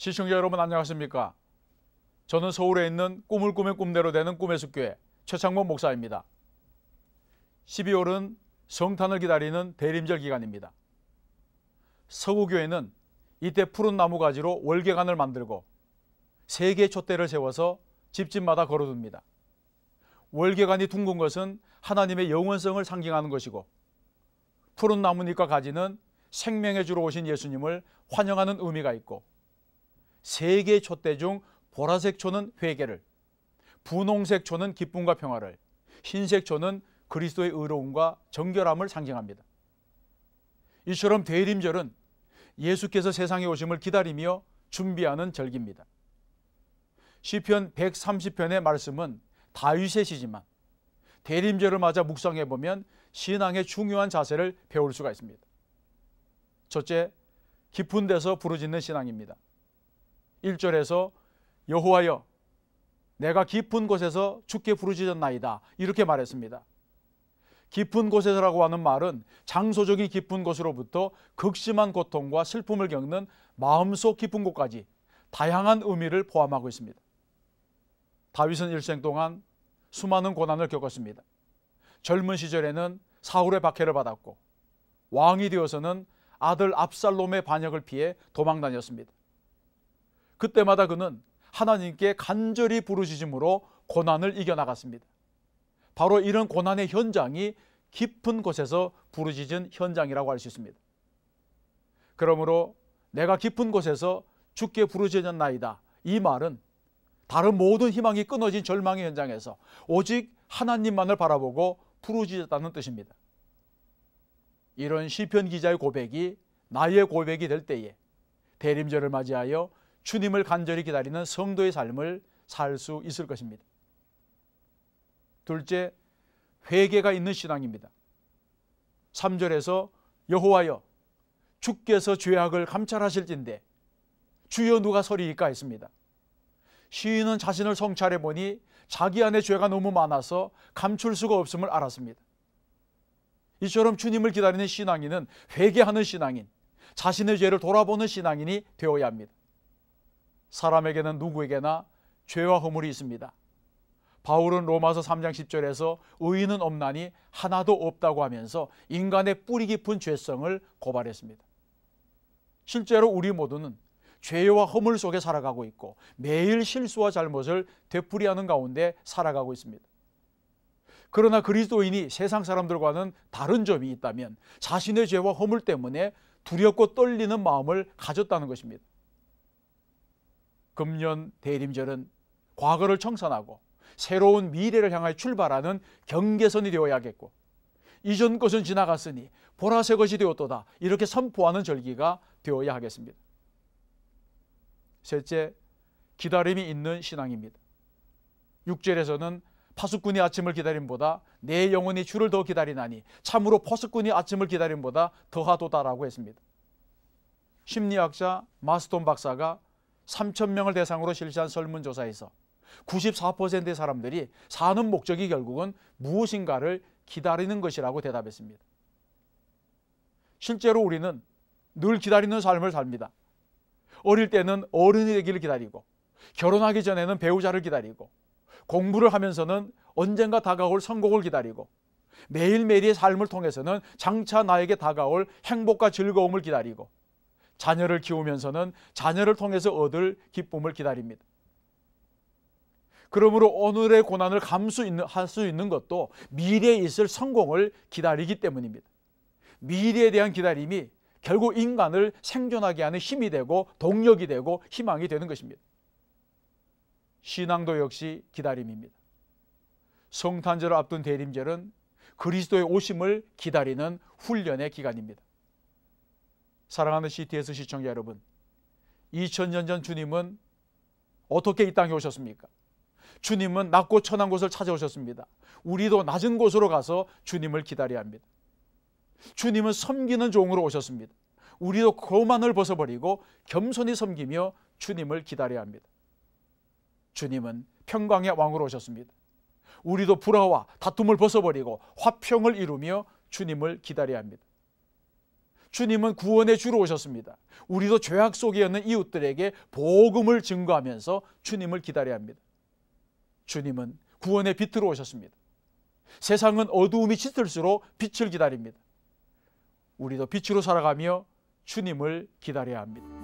시청자 여러분 안녕하십니까? 저는 서울에 있는 꿈을 꾸면 꿈대로 되는 꿈의 숲교회 최창모 목사입니다. 12월은 성탄을 기다리는 대림절 기간입니다. 서구교회는 이때 푸른 나무가지로 월계관을 만들고 3개의 촛대를 세워서 집집마다 걸어둡니다. 월계관이 둥근 것은 하나님의 영원성을 상징하는 것이고, 푸른 나뭇잎과 가지는 생명의 주로 오신 예수님을 환영하는 의미가 있고, 3개의 촛대 중 보라색 초는 회개를, 분홍색 초는 기쁨과 평화를, 흰색 초는 그리스도의 의로움과 정결함을 상징합니다. 이처럼 대림절은 예수께서 세상에 오심을 기다리며 준비하는 절기입니다. 시편 130편의 말씀은 다윗의 시지만 대림절을 맞아 묵상해보면 신앙의 중요한 자세를 배울 수가 있습니다. 첫째, 깊은 데서 부르짖는 신앙입니다. 1절에서 여호와여 내가 깊은 곳에서 주께 부르짖었나이다 이렇게 말했습니다. 깊은 곳에서라고 하는 말은 장소적인 깊은 곳으로부터 극심한 고통과 슬픔을 겪는 마음속 깊은 곳까지 다양한 의미를 포함하고 있습니다. 다윗은 일생 동안 수많은 고난을 겪었습니다. 젊은 시절에는 사울의 박해를 받았고, 왕이 되어서는 아들 압살롬의 반역을 피해 도망다녔습니다. 그때마다 그는 하나님께 간절히 부르짖음으로 고난을 이겨나갔습니다. 바로 이런 고난의 현장이 깊은 곳에서 부르짖은 현장이라고 할 수 있습니다. 그러므로 내가 깊은 곳에서 주께 부르짖었나이다, 이 말은 다른 모든 희망이 끊어진 절망의 현장에서 오직 하나님만을 바라보고 부르짖었다는 뜻입니다. 이런 시편 기자의 고백이 나의 고백이 될 때에 대림절을 맞이하여 주님을 간절히 기다리는 성도의 삶을 살 수 있을 것입니다. 둘째, 회개가 있는 신앙입니다. 3절에서 여호와여 주께서 죄악을 감찰하실진대 주여 누가 서리이까 했습니다. 시인은 자신을 성찰해 보니 자기 안에 죄가 너무 많아서 감출 수가 없음을 알았습니다. 이처럼 주님을 기다리는 신앙인은 회개하는 신앙인, 자신의 죄를 돌아보는 신앙인이 되어야 합니다. 사람에게는 누구에게나 죄와 허물이 있습니다. 바울은 로마서 3장 10절에서 의인은 없나니 하나도 없다고 하면서 인간의 뿌리 깊은 죄성을 고발했습니다. 실제로 우리 모두는 죄와 허물 속에 살아가고 있고 매일 실수와 잘못을 되풀이하는 가운데 살아가고 있습니다. 그러나 그리스도인이 세상 사람들과는 다른 점이 있다면 자신의 죄와 허물 때문에 두렵고 떨리는 마음을 가졌다는 것입니다. 금년 대림절은 과거를 청산하고 새로운 미래를 향하여 출발하는 경계선이 되어야겠고, 이전 것은 지나갔으니 보라색 것이 되었도다 이렇게 선포하는 절기가 되어야 하겠습니다. 셋째, 기다림이 있는 신앙입니다. 6절에서는 파수꾼이 아침을 기다림보다 내 영혼이 주를 더 기다리나니 참으로 포수꾼이 아침을 기다림보다 더하도다라고 했습니다. 심리학자 마스톤 박사가 3,000명을 대상으로 실시한 설문조사에서 94%의 사람들이 사는 목적이 결국은 무엇인가를 기다리는 것이라고 대답했습니다. 실제로 우리는 늘 기다리는 삶을 삽니다. 어릴 때는 어른이 되기를 기다리고, 결혼하기 전에는 배우자를 기다리고, 공부를 하면서는 언젠가 다가올 성공을 기다리고, 매일매일의 삶을 통해서는 장차 나에게 다가올 행복과 즐거움을 기다리고, 자녀를 키우면서는 자녀를 통해서 얻을 기쁨을 기다립니다. 그러므로 오늘의 고난을 할 수 있는 것도 미래에 있을 성공을 기다리기 때문입니다. 미래에 대한 기다림이 결국 인간을 생존하게 하는 힘이 되고 동력이 되고 희망이 되는 것입니다. 신앙도 역시 기다림입니다. 성탄절을 앞둔 대림절은 그리스도의 오심을 기다리는 훈련의 기간입니다. 사랑하는 CTS 시청자 여러분, 2000년 전 주님은 어떻게 이 땅에 오셨습니까? 주님은 낮고 천한 곳을 찾아오셨습니다. 우리도 낮은 곳으로 가서 주님을 기다려야 합니다. 주님은 섬기는 종으로 오셨습니다. 우리도 거만을 벗어버리고 겸손히 섬기며 주님을 기다려야 합니다. 주님은 평강의 왕으로 오셨습니다. 우리도 불화와 다툼을 벗어버리고 화평을 이루며 주님을 기다려야 합니다. 주님은 구원의 주로 오셨습니다. 우리도 죄악 속에 있는 이웃들에게 복음을 증거하면서 주님을 기다려야 합니다. 주님은 구원의 빛으로 오셨습니다. 세상은 어두움이 짙을수록 빛을 기다립니다. 우리도 빛으로 살아가며 주님을 기다려야 합니다.